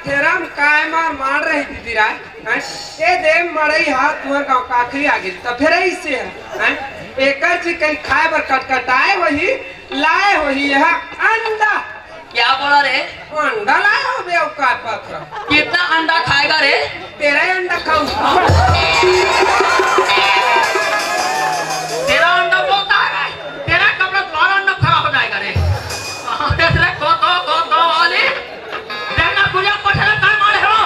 पथेरम काय मार रही थी दीरा ए दे मड़ई हाथ तुहर गांव काखरी आ गेल त फेर ऐसे है एकर चिकन खाए बर कटकटाए वही लाए वही यह अंडा। क्या बोला रे? अंडा लाए हो बे औकात पत्र। कितना अंडा खाएगा रे? तेरा अंडा खाऊंगा। तेरा अंडा बोलता है तेरा कपड़ा तुम्हारा अंडा खराब हो जाएगा रे। को वाली देखना गुड़िया पठना काय मारे हो।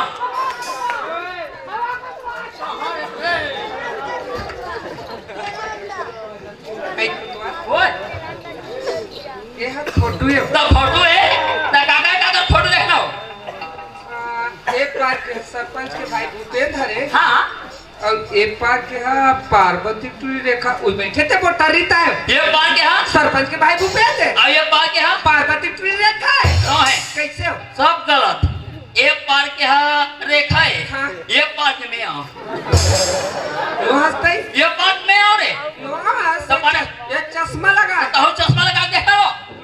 ओए ये है फोटो है। तो फोटो है ना काका फोटो देखना हो। एक बार के सरपंच के भाई भूपेंद्र है। हाँ और एक बार के हाँ पार्वती टूरी रेखा उस बैठे थे बोटा रीता है। ये बार के हाँ सरपंच के भाई भूपेंद्र है। और ये बार के हाँ पार्वती टूरी रेखा है। है कैसे हो? सब गलत। एक बार के हाँ रेखा है। हाँ। एक बार के मैं आऊँ ये बात में और ये चश्मा लगा चश्मा लगा के देखो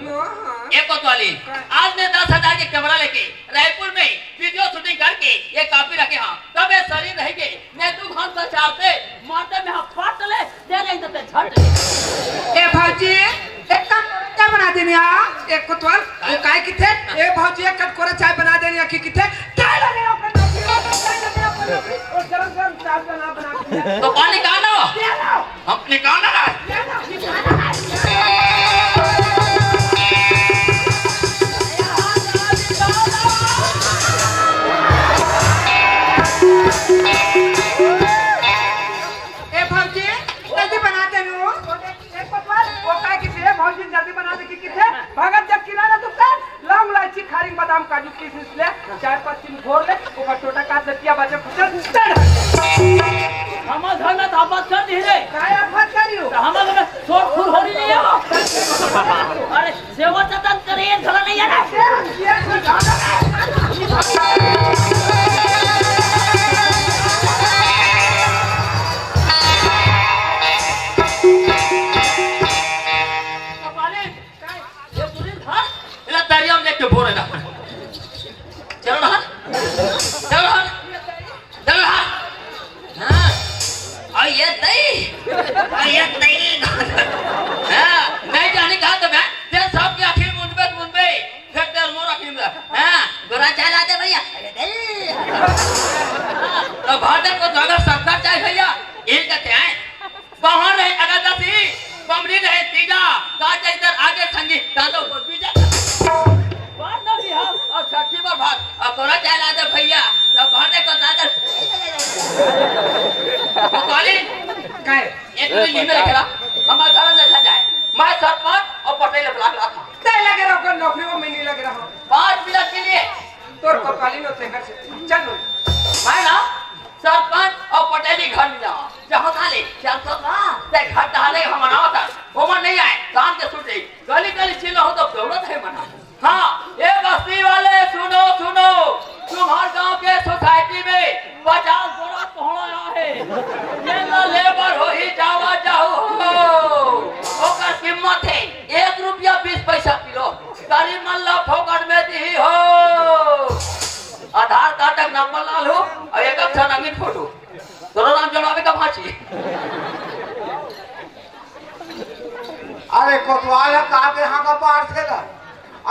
हाँ। एक वाली आज मैं 10,000 के कैमरा लेके रायपुर में वीडियो शूटिंग करके ये काफी रखे हाँ तब ये शरीर रहेंगे मैं तू घन से चाहते मारते में फाट ले दे नहीं तो झट ए भाजी एक क्या बना देनी आ एक कोतवाल वो काय किथे ए भाजी एक कटकोरा चाय बना देनी आ की किथे चाय लगे अपन और गरम चाय बना तो पानी निकालो हम निकालना जल्दी बना दे किथे भगत जब किराना दुकान लौंग इलायची खारिंग बादाम काजू किशमिश ले 4-5 घोर ले ओकर छोटा काट ले पिया बचे फुटल हम घर में आफत कर दी रे काय आफत करियो हम में शोर फुल हो नहीं है अरे सेवा जतन करे धरा नहीं है नहीं जाने कहा तो मैं तेरे सब के आखिर मुंबई फिर तेरे मोर आखिर में गोरा चाय लाते भैया तो भारत को तो अगर सरकार चाहे भैया ये कहते हैं बाहर रहे अगर दसी बमरी रहे तीजा काज इधर आगे संगी दादो को बीजा बार ना भी हम और छठी बार भाग और गोरा चाय लाते भैया तो भारत को दादर कॉली काय एक दिन में रखेला हमारा घर में जाए मैं सरपंच और पटेल ब्लॉक रखा तय लगे रहो कर नौकरी में नहीं लग रहा 5 मिनट के लिए तोर कपाली नो से घर से चल लो मैं ना सरपंच और पटेल ही घर में जाओ जहाँ खाली चल तो ना ते घर डाले हम मनाओ था वो मन नहीं आए शाम के छुट्टी गली गली चिल्ला हो तो जरूरत है मना हाँ ये बस्ती वाले सुनो सुनो तुम्हारे गांव के सोसाइटी में 50 गोरा पहुंचा है ये ना लेबर हो ही जावा जाओ ओकर कीमत है 1 रुपया 20 पैसा किलो गाड़ी मल्ला फोकट में दी हो आधार कार्ड तक नंबर ला लो और एक अच्छा रंगीन फोटो दोनों नाम जोड़ावे का फांसी अरे कोतवाल कहा के हाँ का पार थे ना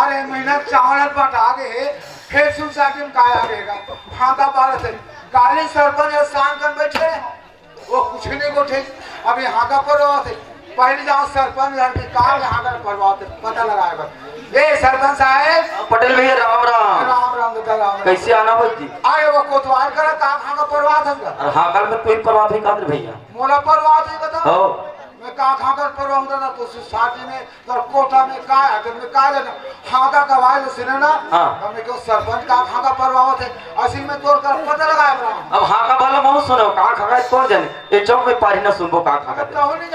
अरे मेहनत चावल बटा गए फिर सोसाइटी में काय आएगा हाँ का पार थे काली सरपंच स्थान कर बैठे वो कुछ नहीं बैठे अभी हाँ का परवाह थे पहले जाओ सरपंच घर की कार यहाँ का परवाह थे पता लगाएगा ए सरपंच साहब पटेल भैया राम राम राम राम दादा राम कैसे आना होती अरे वो कोतवाल कर काम हाँ का परवाह था हाँ कल में कोई परवाह नहीं कादर भैया मोला परवाह थी बता हो मैं कहा खा कर परवाह ना तो शादी में तो कोटा में का है में का लेना हाँ का गवाह सुने ना हमने क्यों सरपंच का हाँ का परवाह थे असी में तोड़ कर पता लगाया बना अब हाँ का वाला महू सुनो कहाँ खा गए कौन जाने ये चौक में पारी ना सुनबो कहाँ खा गए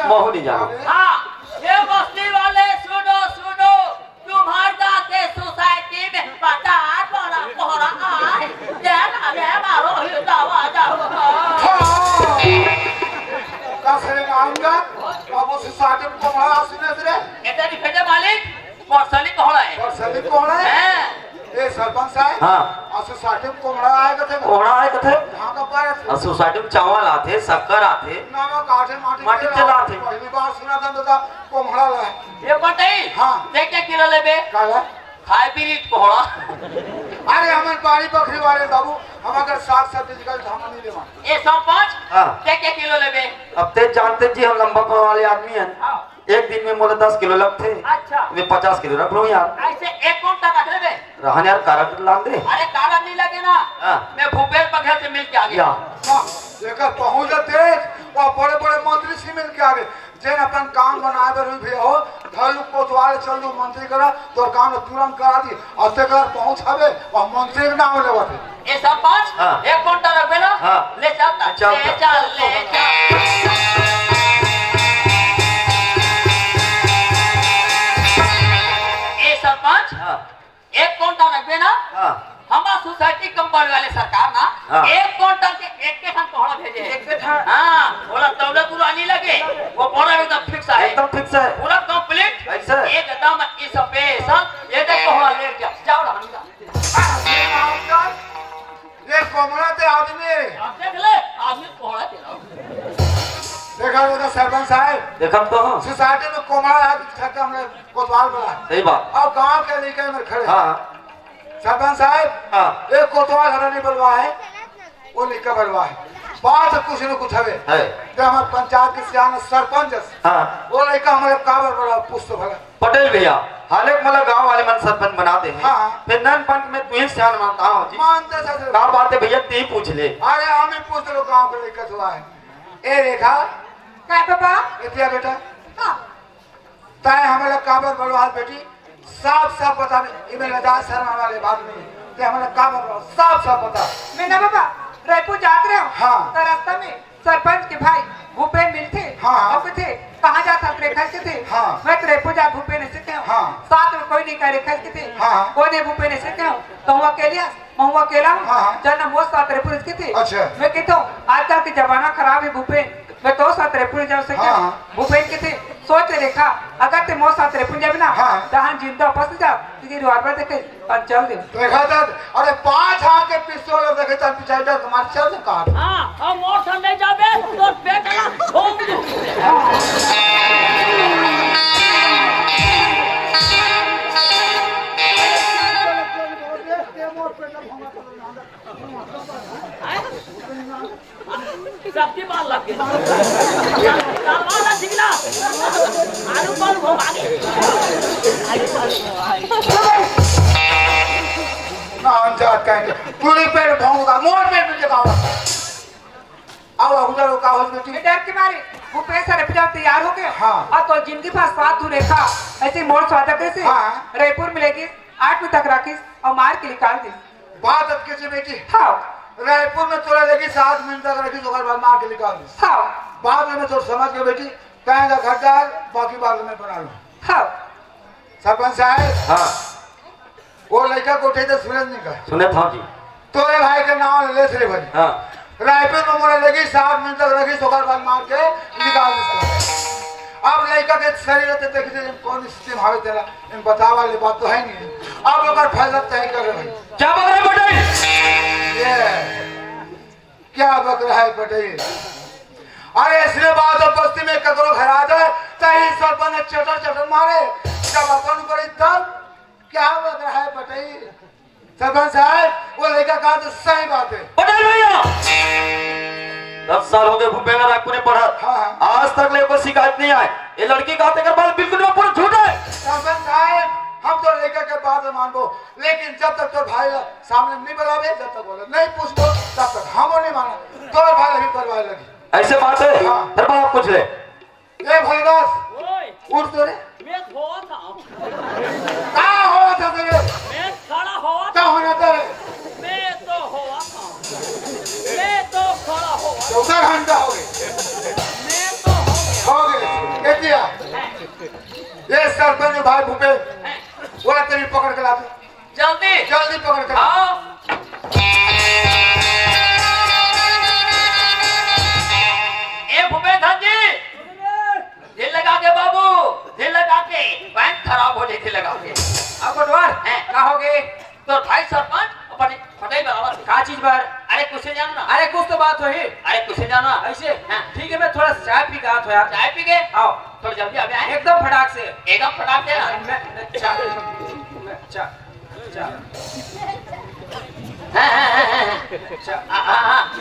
महू नहीं जाने हाँ ये बस्ती वाले सुनो सुनो तुम्हारा के सोसाइटी में 50 बड़ा कोहरा आए देना ले मारो ही दवा जाओ कसरे आऊंगा अब उस साथी को मारा सुने तेरे कहते नहीं फेटे मालिक परसली कोहरा है परसली कोहरा है ए सरपंच साहब हाँ सोसाइटी में कोमड़ा आएगा थे कोहड़ा आए कथे हाँ का पार सोसाइटी में चावल आते शक्कर आते नमक आटे माटी चला थे पहली बार सुना था दादा कोमड़ा लाए ये बताई हाँ देख क्या किलो लेबे काला खाए पी कोहड़ा अरे हमारे बाड़ी बकरी वाले बाबू हम अगर साग सब्जी निकल तो हम नहीं लेवा ये 105 हाँ देख क्या किलो लेबे अब ते जानते जी हम लंबा पाव वाले आदमी हैं हाँ एक दिन में मोला 10 किलो लगते अच्छा मैं 50 किलो रख लूं यार ऐसे एक काउंटर रख लेबे रहन यार कारक लान दे अरे कारण नहीं लगे ना हाँ। मैं भूपेश बघेल से मिल के आ गया लेकर पहुंच देख और बड़े बड़े मंत्री से मिल के आ गए जेन अपन काम बनाए बर भी हो धलु कोतवाल चल दो मंत्री करा तो काम तुरंत करा दी और ते कर पहुंचावे और मंत्री के नाम लेवते ये 105 हाँ। एक काउंटर रख ना हाँ। ले चलता चल, ले चल ले चल ये 105 हां एक काउंटर रख ना हां हमारा सोसाइटी कंपनी वाले सरकार ना हाँ। एक काउंटर के एक के ठान कोहड़ा भेजे एक के ठान। हां बोला दौलत पुरानी लगे वो बोला एकदम फिक्स है एकदम फिक्स है पूरा कंप्लीट ऐसा एकदम इस स्पेशल ये देख कोहड़ा ले जा जाओ ना ये कोमड़ा ते आदमी आप देख ले आदमी कोहड़ा तेरा देखा वो सरपंच साहब देखम तो हां सोसाइटी में कोमड़ा है छक्का हमने कोतवाल बोला सही बात और गांव के लेके में खड़े हां सरपंच साहब हां एक कोतवाल हरानी बलवा है वो लिखा बलवा है बात कुछ न कुछ हवे है ते हमारे पंचायत के सियान सरपंच हां वो लड़का हमारे काबर बड़ा पुष्ट भला पटेल भैया हाले मला गांव वाले मन सरपंच बनाते हैं हाँ। फिर नन पंच में तुम्हें सियान मानता हूं जी मानते सर का बात है भैया ती पूछ ले अरे हमें पूछ लो गांव के लेकर हुआ है ए रेखा क्या पापा इतिया बेटा तय हमारे काबर बलवा बेटी साफ साफ बता इमे लजा शर्मा वाले बात नहीं ते हमारे काबर साफ साफ बता मैं ना पापा रायपुर जाते रहे हाँ। तो रास्ता में सरपंच के भाई भूपेन मिलते हाँ। और थे कहाँ जाता रेखा के थे हाँ। मैं तो रायपुर जा भूपेन से क्या हाँ। साथ में कोई नहीं का रेखा के थे हाँ। कोई नहीं भूपेन से क्या तो हुआ अकेले मैं हुआ अकेला हूँ हाँ। जन्म वो साथ रायपुर के थे अच्छा। मैं कहता हूँ आजकल के जमाना खराब है भूपेन मैं तो साथ रायपुर जाओ से क्या हाँ। भूपेन के थे सोच रेखा अगर ते मो साथ रायपुर जाए ना हाँ। जहाँ जिंदा वापस जाओ तुझे रिवाल्वर देखे और चल दे देखा था अरे 5 हाथ के पिस्तौल देखे था पिछाई का मार चल दे काट हां हम और संडे जाबे तो बेटा भोग दे सबकी बात लग गई तलवार सिंगला आलू पर घुम आगे ना अंजात कहेंगे पूरी पेड़ भोंगा मोर पेड़ में जगह आओ उधर का होश बेटी डर के मारे भूपेश सर जब तैयार हो गए हाँ। और तो जिनके पास साथ तू रेखा ऐसे मोड़ स्वागत कैसे हाँ। रायपुर मिलेगी 8 बजे तक राखी और मार के निकाल दे बात अटके से बेटी हाँ रायपुर में तोड़ा लेगी 7 मिनट तक रखी तो बाद मार के निकाल दे हाँ बाद में तो समझ के बेटी कहेगा घर डाल बाकी बात में बना लो हाँ सरपंच साहब हां वो लड़का को उठे तो सूरज नहीं कहा सुने था जी तोरे भाई के नाम ले से भाई हां रायपुर में मोड़े लगी 7 मिनट तक रखी तो बाद मार के निकाल दे अब लड़का के शरीर ते देखते कौन स्थिति भावे तेरा इन बतावा वाली बात तो है नहीं अब अगर फैसला तय कर रहे क्या बक रहे पटेल ये क्या बक रहा है पटेल अरे इसलिए बात तो बस्ती में ककरो घर आ जाए तही सरपंच चटर चटर मारे जब अपन करी तब क्या बक रहा है पटेल सरपंच साहब वो लड़का कहा तो सही बात है पटेल भैया 10 साल हो गए भूपेन रायपुर ने पढ़ा हाँ। आज तक ले कोई शिकायत नहीं आए ये लड़की कहते कर बात बिल्कुल में पूरा झूठ है सरपंच साहब हम तो लड़का के बात मानो लेकिन जब तक तो भाई सामने नहीं बुलावे जब तक बोले नहीं पूछो तब तक हम नहीं माना तो भाई भी परवाह लगी ऐसे बात है हाँ। फिर बात पूछ ले ए भोलेदास ओए उठ तो रे मैं हुआ था का हो था तेरे मैं खड़ा हुआ क्या होना तेरे मैं तो हुआ था मैं तो खड़ा हुआ 14 घंटा हो गए मैं तो हो गए कह दिया ये सरपंच भाई भूपेन बोला तेरी पकड़ के ला दो जल्दी जल्दी पकड़ के ला आओ ए भूपेन धन जी दिल लगा के बाबू दिल लगा के बैंक खराब हो जाती लगा के अब बटवार हैं कहोगे तो भाई सरपंच अपने चीज बार? अरे कुछ जानो ना। अरे कुछ तो बात होई। अरे कुछ जानो ऐसे ठीक है, मैं थोड़ा चाय पी के आता हूँ यार। चाय पी के आओ थोड़ा जल्दी अभी आए। एकदम फटाक से। एकदम फटाक से ना। मैं चाय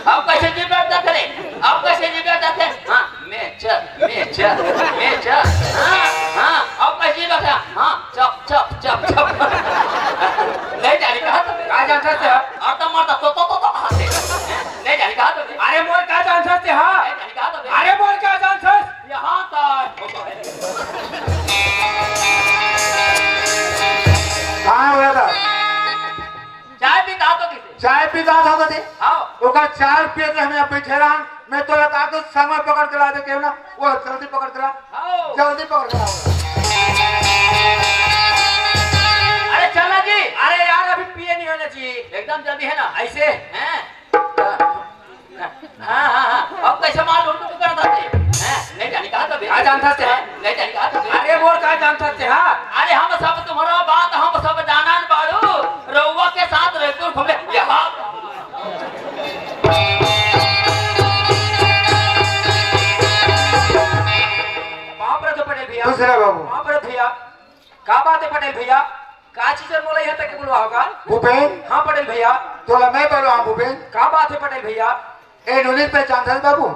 अब कैसे जी बैठता करे? अब कैसे जी बैठता थे? हाँ मैं चल हाँ अब कैसे बैठा? हाँ चप नहीं जाने कहा तो कहा जानता थे? और तो मरता तो कहा थे नहीं जाने कहा तो अरे मोर कहा जानता थे? हाँ नहीं जाने कहा तो अरे मोर कहा जानता? यहाँ तक कहाँ हुआ था? चाय पीता तो किसे? चाय पीता था कदे? आओ ओका चाय पिए थे हमें बैठे रहा। मैं तो लगा के समय पकड़ के ला दे क्यों ना? वो जल्दी पकड़ के ला, आओ जल्दी पकड़ के ला। अरे चलना जी। अरे यार अभी पिए नहीं होना चाहिए, एकदम जल्दी है ना ऐसे हैं? हाँ अब कैसे माल उनको तो करता थे? नहीं जाने कहा तो कहा जानता थे? नहीं जाने कहा तो अरे मोर कहा जानता थे? हाँ अरे हम सब तुम्हारा बात हम सब जानन बाड़ू रउआ के साथ रहते घूमे यहाँ पटेल भैया। दूसरा बाबू वहाँ पर भैया क्या बात है पटेल भैया? का चीज बोला यहाँ तक बोलवा होगा? भूपेन हाँ पटेल भैया। तो मैं बोलो हाँ भूपेन। क्या बात है पटेल भैया? ए नहीं पहचान था बाबू?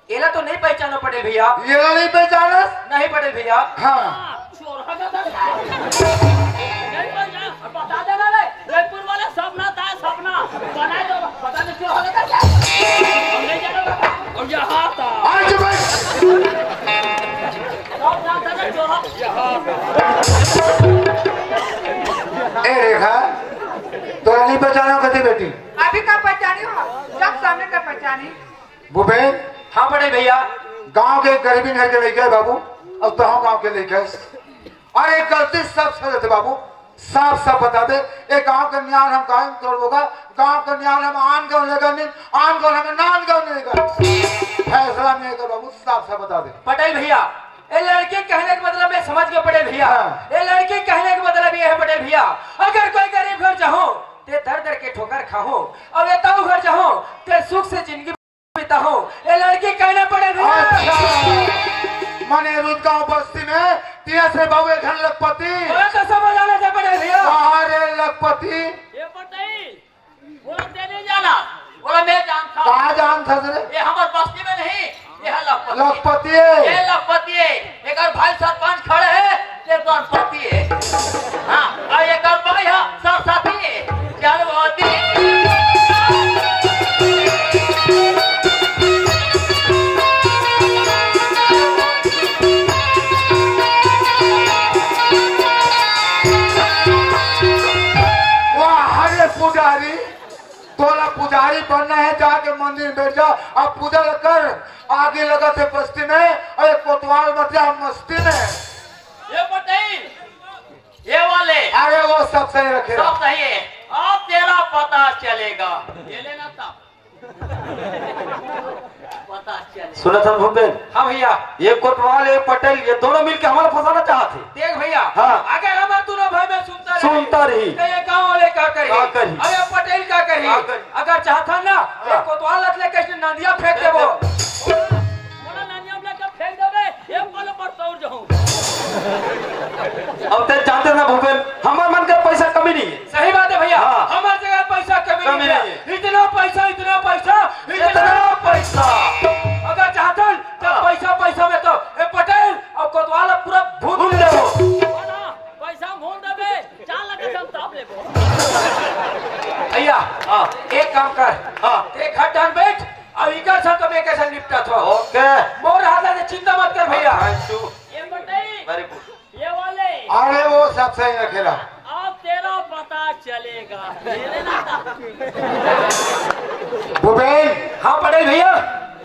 एला तो नहीं पहचानो पटेल भैया। ये नहीं पहचान? नहीं पटेल भैया। हाँ बता देना रे जयपुर वाले सपना था सपना बनाए दो पता नहीं क्यों होगा क्या हम नहीं जानो और यहाँ था आज भाई सब जानता है चोरा ए रेखा तो नहीं पहचाना कती बेटी? अभी का पहचानी हो? जब सामने का पहचानी। भूपेन हाँ पटेल भैया। गांव के गरीबी घर के लेके बाबू अब तो गांव के लेके और एक गलती सब सही थे बाबू, साफ साफ बता दे। एक गांव का न्याय हम कायम करोगा, गांव का न्याय हम आन क्यों लेगा नहीं, आन क्यों हमें नान क्यों नहीं लेगा, फैसला नहीं है बाबू, साफ साफ बता दे। पटेल भैया ये लड़के कहने का मतलब मैं समझ गया पटेल भैया। हाँ। ये लड़के कहने का मतलब ये है पटेल भैया, अगर कोई गरीब घर जाओ ते दर दर के ठोकर खाओ और ये ताऊ घर जाओ ते सुख से जिंदगी बिताओ। ये लड़के कहना पटेल भैया। अच्छा माने रुद गांव बस्ती में तिया से बाबू एक घर लखपति तो समझ आना चाहिए पटेल भैया। बाहर लखपति ये पटेल बोला नहीं जाना बोला मैं जानता कहाँ जान था तेरे? ये हमारे बस्ती में नहीं ये है लखपति लखपति ये लखपति है। एक और भाई सरपंच खड़े है ये गणपति है। हाँ और एक और भाई है सरस्वती है जलवती पुजारी तोला पुजारी बनना है, जाके मंदिर में बैठ जाओ अब पूजा कर आगे लगा थे बस्ती में और कोतवाल बचा मस्ती में। ये पटेल ये वाले अरे वो सब सही रखे सब सही है अब तेरा पता चलेगा ये लेना था पता चलेगा। सुना था भूपेन? हाँ भैया। ये कोतवाल ये पटेल ये दोनों मिलकर हमारा फंसाना चाहते। देख भैया हाँ। अगर हमारे दोनों भाई में सुनता रही तो ये गाँव वाले क्या करी अरे पटेल क्या करी अगर चाहता ना ये कोतवाल ले कैसे नदिया फेंक दे वो फेंक देवे एक वाले पर तोड़ जाऊं। अब ते जानते ना भूपेन हमारे मन का पैसा कमी नहीं है। सही बात है भैया। हाँ। हमारे जगह पैसा कमी कमी नहीं नहीं है। इतना पैसा अगर चाहता तो पैसा पैसा में तो ए पटेल और कोतवाल पूरा भूल जाओ। पैसा भूल देवे 4 लाख हम ताप लेबो। भैया हाँ एक काम कर हाँ एक हट डाल बैठ अब इनका सब तो मैं कैसे निपटा था ओके मोर हाथ से चिंता मत कर भैया। ये पटेल वेरी गुड। ये वाले अरे वो सब सही रखेगा अब तेरा पता चलेगा ये लेना था। भूपेन। हाँ पटेल भैया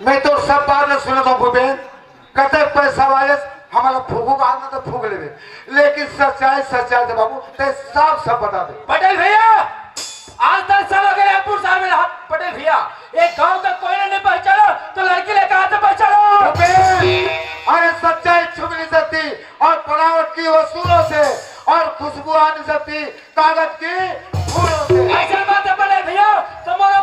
मैं तो सब बात में सुना था भूपेन कहते पैसा वाले हमारा फूकू का हाथ में तो फूक ले लेकिन सच्चाई थे बाबू ते साफ सब बता दे। पटेल भैया आज 10 साल हो गए रायपुर साहब में पटेल भैया एक गांव का कोई नहीं पहचानो तो लड़की लेकर हाथ से पहचानो। अरे सच्चाई छुप नहीं सकती और बनावट की वसूलों से और खुशबू आ नहीं सकती कागज की फूलों से। ऐसा बात है पटेल भैया तुम्हारा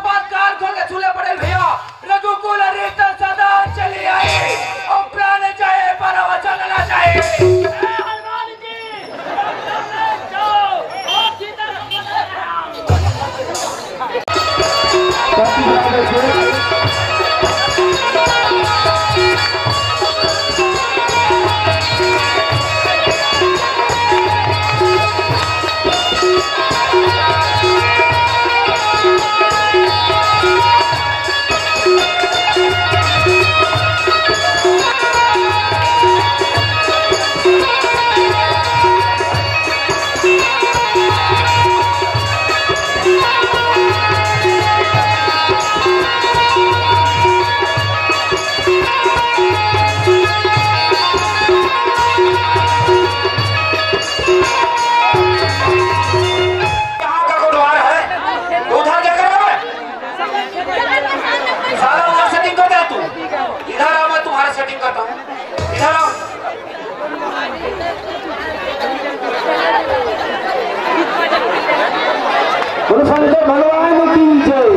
बोल शंकर भगवान की जय।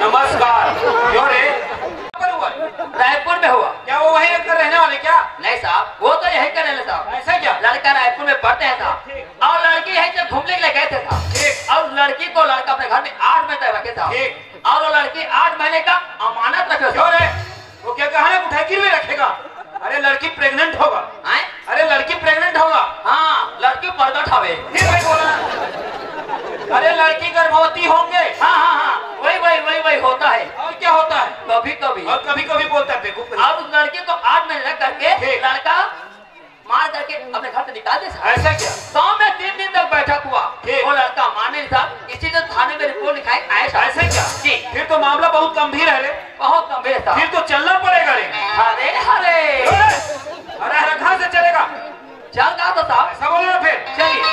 नमस्कार। क्यों रे? रायपुर में हुआ। क्या वो वहीं कर रहने वाले क्या? नहीं साहब, वो तो यही कर रहे साहब। ऐसा क्या? लड़का रायपुर में पढ़ते हैं साहब, और लड़की यहीं से घूमने के लिए गए थे साहब। ठीक। और लड़की को लड़का अपने घर में 8 महीने तक रखे साहब। ठीक। और वो लड़की 8 महीने का अमानत रखे। क्यों रे? वो क्या कहा है उठा गिरवी रखेगा? अरे लड़की प्रेग्नेंट होगा। अरे लड़की प्रेग्नेंट होगा। हाँ, लड़की प्रगट हवे। फिर भाई बोला। अरे लड़की गर्भवती होंगे। हाँ हाँ हाँ, वही होता है। और क्या होता है? कभी कभी। और कभी कभी बोलता है बेवकूफ। और उस लड़की को 8 महीने तक करके लड़का मार करके अपने घर से निकाल दे साहब। ऐसा क्या? 100 में 3 दिन तक बैठक हुआ। ठीक। वो लड़का माने साहब, इसी ने थाने में रिपोर्ट लिखाई आए साहब। ऐसा क्या? जी। फिर तो मामला बहुत गंभीर है रे। बहुत गंभीर था। फिर तो चलना पड़ेगा रे। अरे अरे अरे कहाँ से चलेगा? चल कहा तो साहब। ऐसा बोलो ना फिर। चलिए।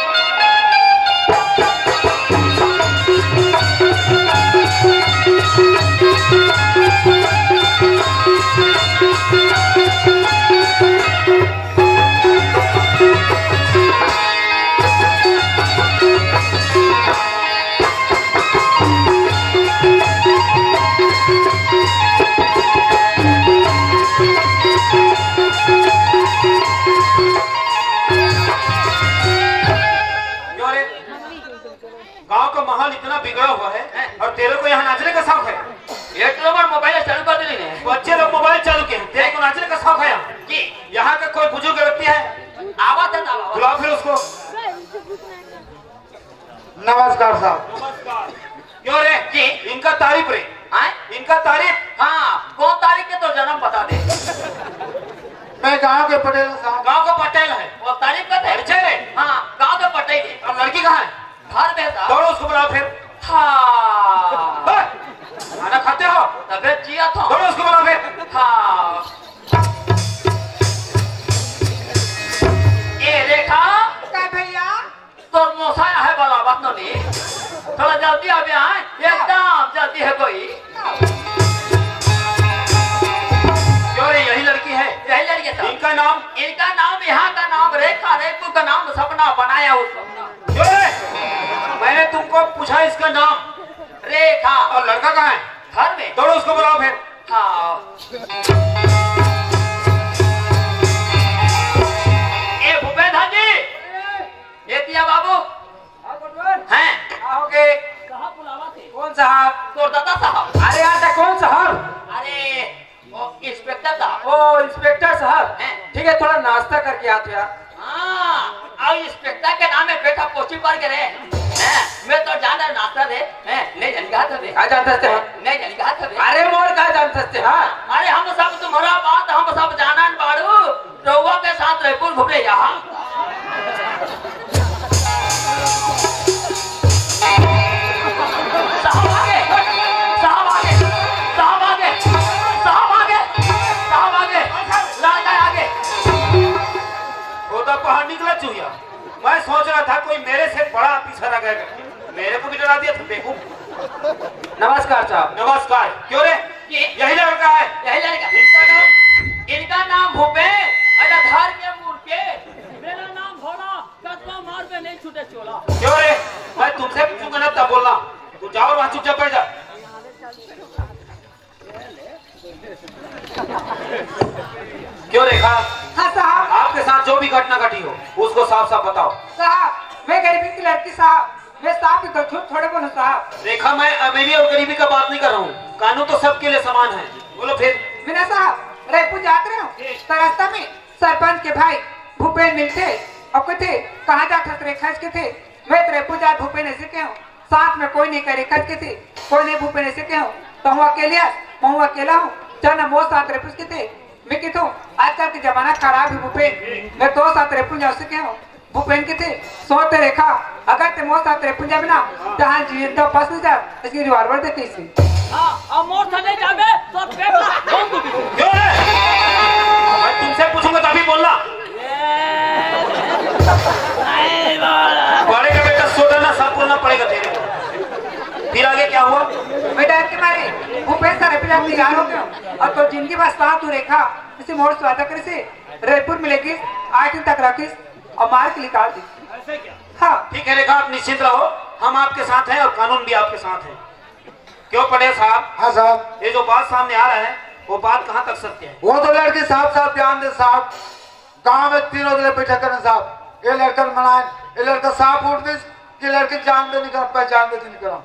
गांव का माहौल इतना बिगड़ा हुआ है और तेरे को यहाँ नाचने का शौक है। एक नंबर मोबाइल चालू कर दिए। बच्चे लोग मोबाइल चालू किए, तेरे को नाचने का शौक है यहाँ जी। यहाँ का कोई बुजुर्ग व्यक्ति है? आवाज है साहब। बुलाओ फिर उसको। नमस्कार साहब। नमस्कार। क्यों रे? जी। इनका तारीफ रे। इनका तारीफ। हाँ, कौन तारीख के तो जन्म बता दे। मैं गांव के पटेल साहब। गांव का पटेल है। वो तारीफ का परिचय रे। हाँ, गाँव के पटेल। अब लड़की कहाँ है? घर में साहब। दौड़ो उसको बुलाओ फिर। हाँ, खाना खाते हो? तबियत जिया था। दौड़ो उसको बुलाओ फिर। हाँ। ए रेखा, क्या भैया? तोर मोसाया है वाला बात नहीं। थोड़ा जल्दी आ गया है, एकदम जल्दी है कोई। क्यों रे? यही लड़की है? यही लड़की था। इनका नाम? इनका नाम, यहाँ का नाम रेखा, रेखू का नाम सपना बनाया उस सपना। क्यों रे? मैंने तुमको पूछा इसका नाम। रेखा। और लड़का कहाँ है? घर में। दौड़ो उसको बुलाओ फिर। हाँ। ए भूपेंद्र जी, ये दिया बाबू हैं? आओगे? कहाँ बुलावा थे? कौन साहब? तो दादा साहब। अरे यहाँ कौन साहब? अरे वो इंस्पेक्टर साहब। ओ इंस्पेक्टर साहब हैं? ठीक है, थोड़ा नाश्ता करके आते यार। हाँ, और इंस्पेक्टर के नाम में बेटा पोची पर के रहे। मैं तो जाना नाश्ता दे। नहीं जानी कहा था। क्या जानते थे? नहीं जानी कहा था। अरे मोर क्या जानते थे? हाँ, अरे हम सब तुम्हारा बात हम सब जाना बाड़ू। रउआ के साथ रायपुर घूमने यहाँ। साहब आगे, साहब आगे, साहब आगे, साहब आगे, साहब आगे, लड़का आगे। वो तो बाहर निकला चूहिया। मैं सोच रहा था कोई मेरे से बड़ा पीछा लगा गया, मेरे को भी डरा दिया था बेवकूफ। नमस्कार साहब। नमस्कार। क्यों रे? यही लड़का है? यही लड़का। इनका नाम भूपेन, अनाधार के मूर्खे। मेरा नाम भोला, कस्बा मार पे नहीं छूटे चोला। क्यों रे? मैं तुमसे पूछूंगा ना तब बोलना। तू जाओ और वहां चुपचाप बैठ जा। क्यों रेखा? हाँ साहब। आपके साथ जो भी घटना घटी हो उसको साफ साफ बताओ। साहब, मैं गरीबी की लड़की साहब, मैं साहब की झूठ थोड़े बोलूं साहब। रेखा, मैं अमीरी और गरीबी का बात नहीं कर रहा हूँ। कानून तो सबके लिए समान है। बोलो फिर। मीना साहब, रायपुर जाते रहो तो रास्ता में सरपंच के भाई भूपेन मिलते और कहते कहाँ जाते रेखा के थे। मैं तो रायपुर जा भूपेन ऐसे के हूँ, साथ में कोई नहीं करे खर्च के थे, कोई नहीं भूपेन ऐसे के हूँ, तो हम अकेले मैं अकेला हूँ। चल मोर साथ रेपुस के थे। मैं कहता हूँ आजकल के जमाना खराब है भूपेन, मैं तो साथ रेपुन जा सके हूँ। भूपेन के थे सोते रेखा, अगर ते मोर साथ रेपुन जा बिना जहाँ जी तो फंस न जा, इसकी रिवॉल्वर देते इसे। हाँ, अब मोर से नहीं जाबे तो पेपला घूम दूंगी। क्यों है? मैं तुमसे पूछूंगा तभी बोलना। पड़ेगा बेटा, सोना ना सब बोलना पड़ेगा तेरे को। फिर आगे क्या हुआ? मैं डर के मारे भूपेन सारे पिला तैयार हो गया और तो जिंदगी बस साथ तू रेखा इसे मोड़ स्वादा करे से रायपुर मिलेगी 8 दिन तक रखिस और मार के निकाल दी। ऐसे क्या? हाँ। ठीक है रेखा, आप निश्चित रहो, हम आपके साथ हैं और कानून भी आपके साथ है। क्यों पटेल साहब? हाँ साहब। ये जो बात सामने आ रहा है वो बात कहाँ तक सत्य है? वो तो लड़के साहब ध्यान दे साहब, गांव में तीनों दिन बैठक करना साहब, ये लड़का मनाए, ये लड़का साफ उठ दिस कि लड़के जान में निकल पहचान में निकला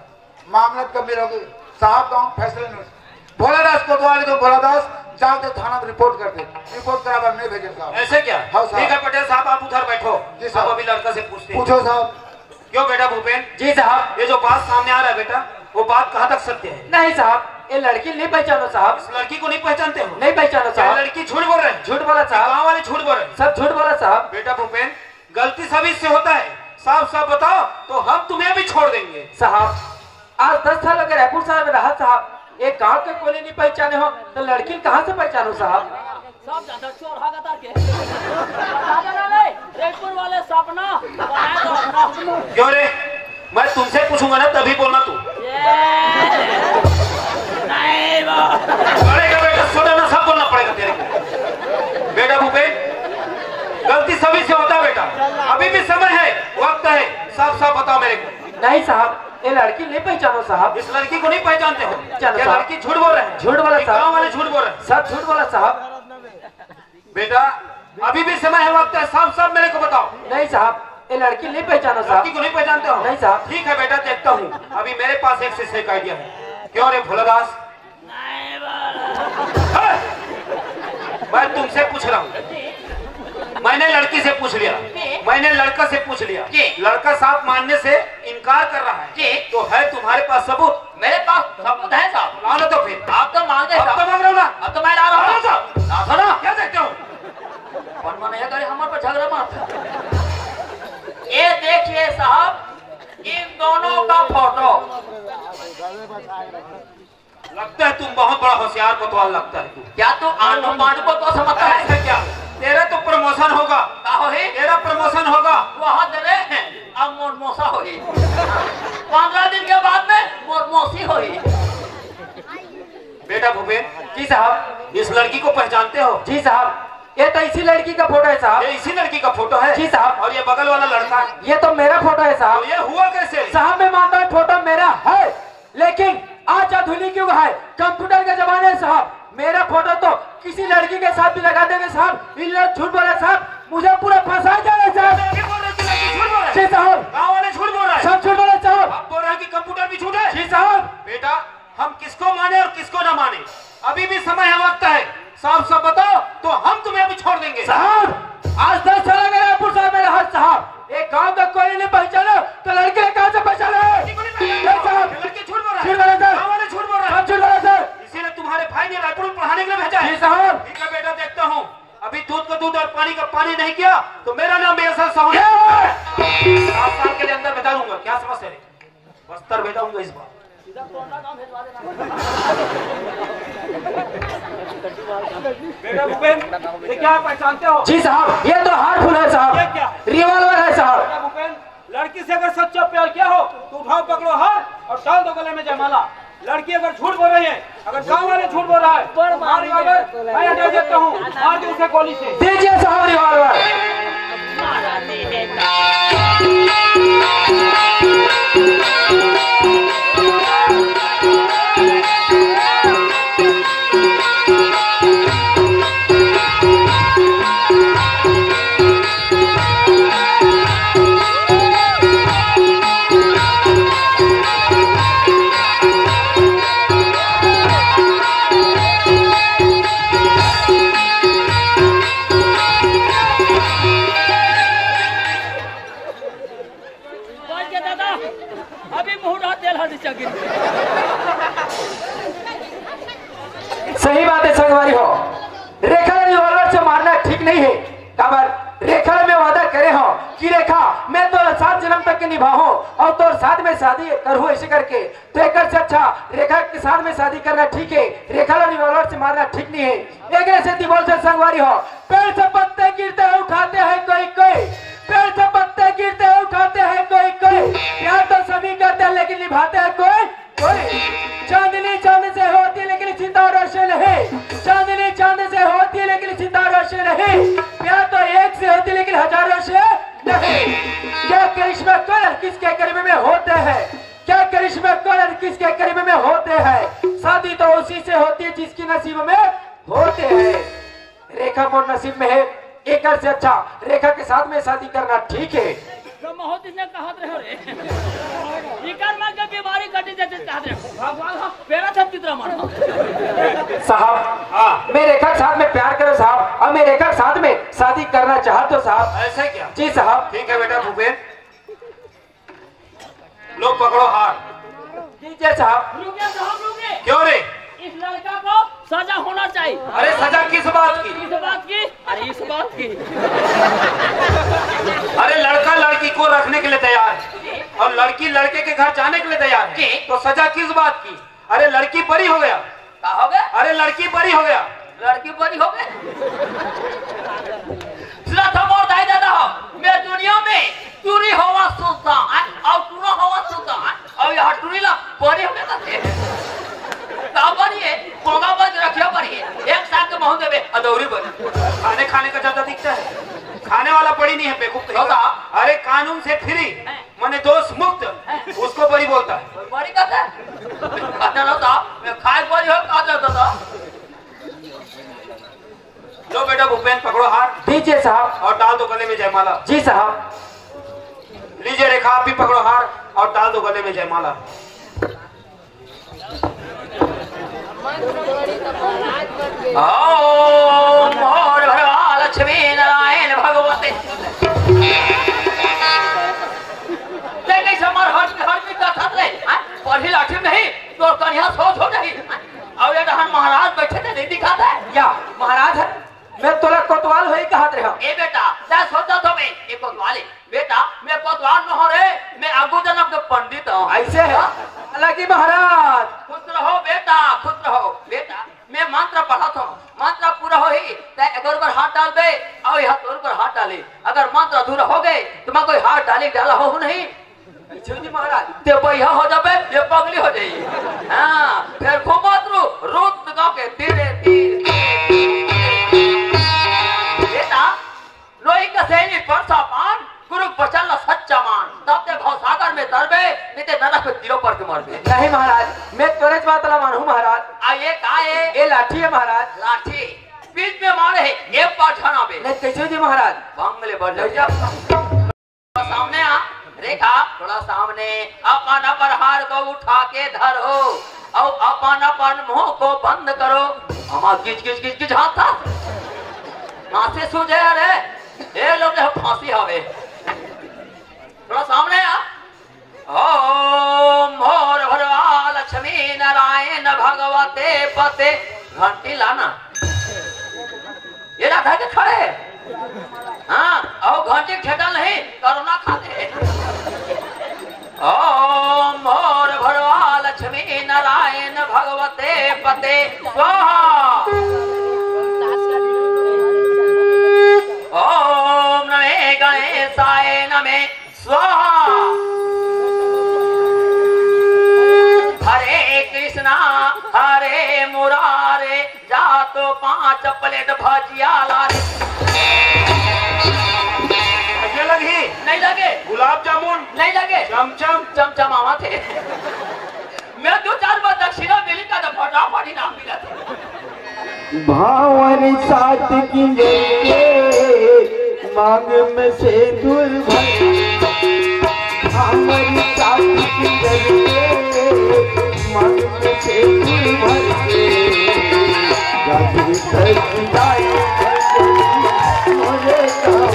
मामला गंभीर हो गई साहब। गाँव फैसले नहीं, भोलादास कोतवाली को भोलादास जाओ थाना में रिपोर्ट कर दे, रिपोर्ट करा नहीं भेजे साहब। ऐसे क्या? हाँ साहब। ठीक है पटेल साहब, आप उधर बैठो, जी साहब। अभी लड़का से पूछते हैं। पूछो साहब। क्यों बेटा भूपेन? जी साहब। ये जो बात सामने आ रहा है बेटा, वो बात कहाँ तक सत्य है? नहीं साहब, ये लड़की नहीं पहचानो साहब। इस लड़की को नहीं पहचानते हो? नहीं पहचानो क्या साहब। लड़की झूठ बोल रहे हैं? झूठ बोला साहब। गाँव वाले झूठ बोल रहे हैं? सब झूठ बोला साहब। बेटा भूपेन, गलती सभी से होता है, साफ साफ बताओ तो हम तुम्हें भी छोड़ देंगे। साहब आज 10 साल अगर रायपुर साहब में रहा साहब, एक गांव के कोई नहीं पहचाने हो तो लड़की कहाँ से पहचानो साहब? सब ज्यादा चोर भागता के बता देना नहीं, जयपुर वाले सपना बनाए तो अपना। क्यों रे? मैं तुमसे पूछूंगा ना तभी बोलना तू। नहीं बा पड़ेगा बेटा, सोना ना सब बोलना पड़ेगा तेरे को। बेटा भूपेन, गलती सभी से होता है बेटा, अभी भी समय है, वक्त है, साफ साफ बताओ मेरे को। नहीं साहब, ये लड़की नहीं पहचानो साहब। इस लड़की को नहीं पहचानते हो? चलो क्या साहब। लड़की झूठ बोल रहे हैं? झूठ बोला ये साहब। गाँव वाले झूठ बोल रहे हैं? सब झूठ बोला साहब। बेटा अभी भी समय है, वक्त है, साफ साफ मेरे को बताओ। नहीं साहब, ये लड़की नहीं पहचानो साहब। लड़की को नहीं पहचानते हो? नहीं साहब। ठीक है बेटा, देखता हूँ। अभी मेरे पास एक से एक आइडिया है। क्यों रे भोलादास? मैं तुमसे पूछ रहा हूँ, मैंने लड़की से पूछ लिया, मैंने लड़का से पूछ लिया, लड़का साफ मानने से इनकार कर रहा है, तो है तुम्हारे पास सबूत? मेरे पास सबूत है साहब। ला लो तो फिर। आप तो मांगे अब तो मांग रहा हूँ ना, अब तो मैं ला रहा हूँ। ना क्या देखते हो? हमारे पर झगड़ा मत। ये देखिए साहब, इन दोनों का फोटो। लगता है तुम बहुत बड़ा होशियार कोतवाल लगता है तू। क्या तू आंडू पांडू को तो समझता है? ऐसा क्या? तेरा तो प्रमोशन होगा। तेरा प्रमोशन होगा। वहाँ दे रहे हैं, अब मोरमोसा होगी। 15 दिन के बाद में मोरमोसी होगी। बेटा भूपेन जी साहब। इस लड़की को पहचानते हो? जी साहब, ये तो इसी लड़की का फोटो है साहब। ये इसी लड़की का फोटो है? जी साहब। और ये बगल वाला लड़का? ये तो मेरा फोटो है साहब। तो ये हुआ कैसे? साहब मैं मानता हूँ फोटो मेरा है, लेकिन आज आधुनिक युग है, कंप्यूटर का जमाना है साहब। मेरा फोटो तो किसी लड़की के साथ भी लगा देंगे साहब। इन लोग झूठ बोला साहब, मुझे पूरा फंसा जाए साहब। जी साहब। गाँव वाले झूठ बोल रहे हैं? सब झूठ बोला साहब। आप बोल रहे हैं कि कंप्यूटर भी झूठ है? जी साहब। बेटा हम किसको माने और किसको ना माने, अभी भी समय है, वक्त है, साफ साफ बताओ तो हम तुम्हें अभी छोड़ देंगे। साहब आज 10 साल अगर रायपुर साहब में रहा साहब, एक गांव का कोई नहीं पहचाना तो लड़के कहाँ से पहचाना? लड़की झूठ बोल रहा है, गाँव वाले झूठ बोल रहे हैं। झूठ बोला सर, इसीलिए तुम्हारे भाई ने रायपुर में पढ़ाने के लिए भेजा है। जी साहब। ठीक है बेटा, देखता हूँ। अभी दूध का दूध और पानी का पानी नहीं किया तो मेरा नाम बेअसर साहू है। 7 साल के लिए अंदर भेजा दूंगा। क्या समस्या है? बस्तर भेजा दूंगा इस बार। बेटा भूपेन, ये क्या पहचानते हो? जी साहब, ये तो हार्टफुल है साहब। ये क्या? रिवॉल्वर है साहब। बेटा भूपेन, लड़की से अगर सच्चा प्यार किया हो तो उठाओ, पकड़ो हाथ और डाल दो गले में जयमाला। लड़की अगर झूठ बोल रही है, अगर गाँव वाले झूठ बोल रहा है, मार रिवॉल्वर मैं हटा देता हूँ, मार दे उसे गोली से। दीजिए साहब रिवॉल्वर। सही बात है संगवारी हो, रेखा रिवॉल्वर से मारना ठीक नहीं है। काबर रेखा में वादा करे हो कि रेखा मैं तो 7 जन्म तक के निभाऊं और तो साथ में शादी करूं, ऐसे करके तो एक से अच्छा रेखा के साथ में शादी करना ठीक है। रेखा रिवॉल्वर से मारना ठीक नहीं है। एक ऐसे दिवोल से संगवारी हो, पेड़ से पत्ते गिरते हैं उठाते हैं कोई कोई, पेड़ से पत्ते गिरते हैं उठाते हैं कोई कोई, प्यार तो सभी करते हैं लेकिन निभाते हैं कोई कोई। चांदनी चांद से होती है लेकिन चिंता रोशन है, चांदनी चांद से होती है लेकिन चिंता रोशन है, प्यार तो एक से होती है लेकिन हजारों से नहीं। क्या करिश्मा किसके करीब में होते हैं, क्या करिश्मे कलर किसके करीब में होते हैं। शादी तो उसी से होती है जिसकी नसीब में होते हैं। रेखा मोर नसीब में है, एक से अच्छा रेखा के साथ में शादी करना ठीक है। तो बहुत दिन कहत रहे रे इकर मां के बीमारी कटी देते कहत रहे भगवान हम पेरा सब चित्र मन साहब। हाँ मैं रेखा के साथ में प्यार करो साहब, और मैं रेखा के साथ में शादी करना चाहते हो साहब। ऐसा क्या? जी साहब। ठीक है बेटा भूपेन, लो पकड़ो हार। दीजिए साहब। रुके साहब रुके। क्यों रे? इस लड़का को सजा होना चाहिए। अरे सजा किस बात की? इस बात की, अरे इस बात की। अरे लड़का लड़की को रखने के लिए तैयार है और लड़की लड़के के घर जाने के लिए तैयार है, तो सजा किस बात की? अरे लड़की बड़ी हो गया। क्या हो गया? अरे लड़की बड़ी हो गया। लड़की बड़ी हो गई। मोर दाई दादा हो मैं दुनिया में टूरी हवा सोचता और टूरा हवा सोचता और यहाँ टूरी ला बड़ी हो गया बनिए पोगा बज रखियो बढ़िए एक साथ के महू देवे अदौरी बनी। खाने खाने का ज्यादा दिखता है, खाने वाला बड़ी नहीं है बेवकूफ। अरे कानून से फ्री माने दोष मुक्त उसको बड़ी बोलता है। बड़ी कहता है मैं खाए बड़ी हो कहता दादा। लो बेटा भूपेन पकड़ो हार। दीजिए साहब। और डाल दो गले में जयमाला। जी साहब। लीजिए रेखा आप भी पकड़ो हार और डाल दो गले में जयमाला। ओम मोर भगवान लक्ष्मी नारायण भगवते नहीं समर हट में कथा रे पढ़ी लाठी नहीं तो कन्या सोच हो नहीं और ये हम महाराज बैठे थे नहीं दिखाता है या महाराज है मैं तोला कोतवाल होई कहत रहा। ए बेटा क्या सोचा तो मैं एक कोतवाल बेटा मैं कोतवाल न हो रे मैं आगू जन्म के पंडित हूं। ऐसे है हालांकि महाराज। खुश रहो बेटा खुश रहो बेटा मैं मंत्र पढ़ा था मंत्र पूरा हो ही अगर ऊपर हाथ डाल दे और यहाँ तोर पर हाथ डाले अगर मंत्र अधूरा हो गए तो मैं कोई हाथ डाले डाला हो नहीं जी महाराज ते बढ़िया हो जाए ये पगली हो जाए। हाँ फिर घुमातरू रोज गाँव के तीरे तीर बेटा लोही का सैनी परसा पान गुरु बचल सच्चा मान तब ते भाव सागर में तरबे नहीं ते नरक में तीरों पर के मरबे। नहीं महाराज मैं तोरे बात ला मानू महाराज। आ ये का है? ये लाठी है महाराज। लाठी बीच में मारे है ये पाठाना बे नहीं कैसे जी महाराज? बांगले बढ़ जा सामने आ रेखा थोड़ा सामने अपन अपन हार को उठा के धरो और अपन अपन मुंह को बंद करो। हमारा किच किच किच किच हाथ था मासे सूझे अरे ये लोग ने फांसी हवे थोड़ा सामने आ। ओम मोर भगवान लक्ष्मी नारायण भगवते पते घंटी लाना ये राधा के खड़े हाँ और घंटी ठेका नहीं करुणा खाते। ओम मोर भगवान लक्ष्मी नारायण भगवते पते स्वाहा। ओम नमे गणेशाय नमे स्वाहा। हरे कृष्णा हरे मुरारे जा तो 5 प्लेट भजिया ला लगी नहीं लगे गुलाब जामुन नहीं लगे चमचम चमचम आवा थे मैं 2-4 बार दक्षिणा मिली का तो फटाफट ही नाम मिला था। भावर साथ की मांग में से दूर भावर साथ की मांग में से दूर जब सच जाए मोरे जब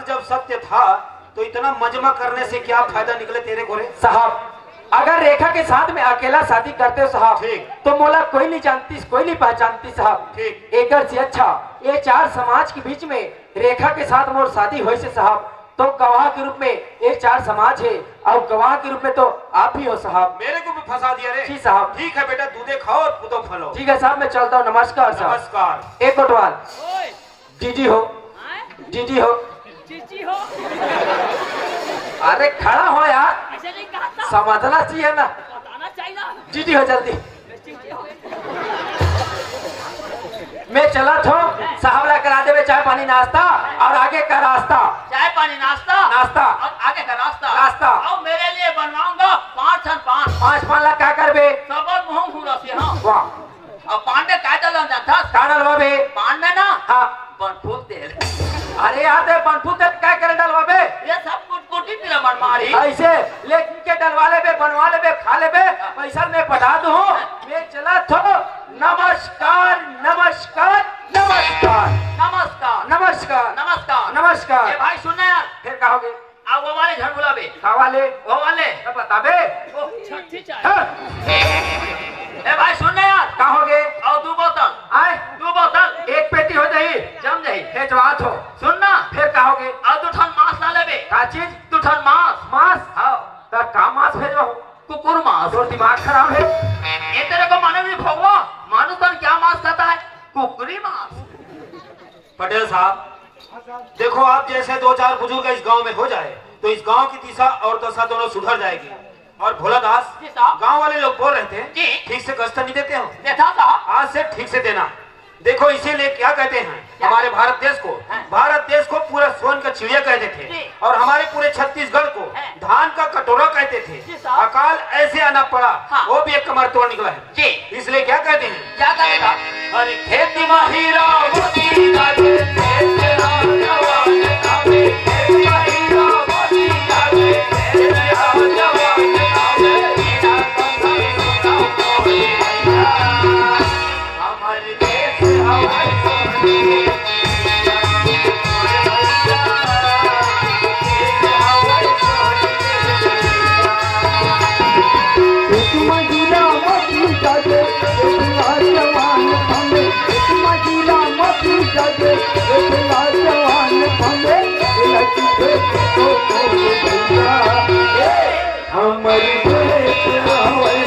अर्थ जब सत्य था तो इतना मजमा करने से क्या फायदा निकले तेरे गोरे? साहब अगर रेखा के साथ में अकेला शादी करते हो साहब ठीक। तो मोला कोई नहीं जानती, कोई नहीं पहचानती साहब। ठीक। एकर से अच्छा ये 4 समाज के बीच में रेखा के साथ मोर शादी हुई से साहब, तो गवाह के रूप में ये 4 समाज है और गवाह के रूप में तो आप ही हो साहब। मेरे को भी फंसा दिया रे। जी साहब। ठीक है बेटा, दूधे खाओ और पुतो फलो। ठीक है साहब, मैं चलता हूँ। नमस्कार साहब। नमस्कार। एक कोटवाल ओए जीजी हो, आए जीजी हो। चीची हो अरे खड़ा हो यार, ऐसे नहीं कहा था, समझना चाहिए ना। बताना चाहिए ना। जीजी हो जल्दी। चीची हो मैं चला था साहब ला करा देवे चाय पानी नाश्ता और आगे का रास्ता। चाय पानी नाश्ता नाश्ता और आगे का रास्ता। रास्ता। और मेरे लिए बनवाऊंगा 5 छन पान। 5 लाख क्या करबे? सबक मुंह घूरा से। हाँ वाह। और पान में काय डालन जाता? काडल बाबे पान में ना हाँ। बनफूल तेल। अरे यार ते बनफूल तेल क्या करे डलवाबे? ये सब कुछ कुटी तेरा मन मारी। ऐसे लेकिन के डलवा लेबे, बनवा लेबे, खा लेबे, पैसा मैं पटा दूं। मैं चला था। नमस्कार नमस्कार नमस्कार नमस्कार नमस्कार नमस्कार। नमस्कार। ए भाई सुनना यार, फिर कहोगे अब वो वाले झड़ बुलावे। वाले वो वाले तो बताबे। छठी चाय हाँ, ए भाई सुनना यार, कहोगे और 2 बोतल। आए 2 बोतल 1 पेटी हो जाई जम जाई। भेजवात हो। सुनना, फिर कहोगे और 2 ठन मांस ला लेबे। का चीज? 2 ठन मांस। मांस। हाँ तो का मांस भेजो? कुकुर मांस। तो दिमाग खराब है। ये तेरे को मानव नहीं भोगवा। मानुस तन क्या मांस खाता है? कुकरी मांस। पटेल साहब देखो, आप जैसे 2-4 बुजुर्ग इस गांव में हो जाए तो इस गांव की दिशा और दशा दोनों सुधर जाएगी। और भोला दास, जी साहब। गांव वाले लोग बोल रहे थे जी। ठीक से गश्त नहीं देते हो, देखा साहब। आज से ठीक से देना। देखो इसीलिए क्या कहते हैं, क्या? हमारे भारत देश को पूरा सोन का चिड़िया कहते थे जी। और हमारे पूरे छत्तीसगढ़ को है। धान का कटोरा कहते जी थे। साहब। अकाल ऐसे आना पड़ा, हाँ। वो भी एक कमर तोड़ निकला है। जी। इसलिए क्या कहते हैं, क्या करेगा? अरे खेती माहीरा मोती लागे, तेरा जवान कावे, खेती माहीरा मोती लागे, तेरा जवान कावे, बिना कंगाई सुनाओ कोई भैया, हमारे देश हवाई सोनी, महिला मती जागे इतना जवान हमें, महिला मती जागे इतना जवान हमें, लगे तो भैया हमारी देश हवाई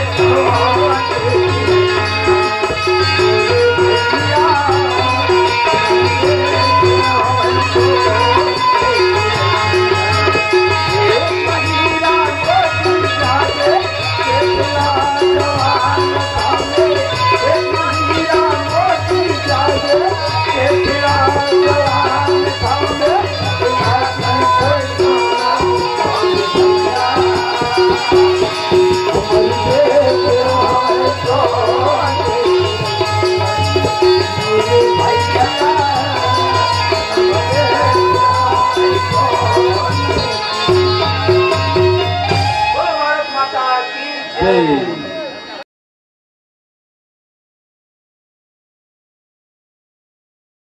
भारत माता की जय।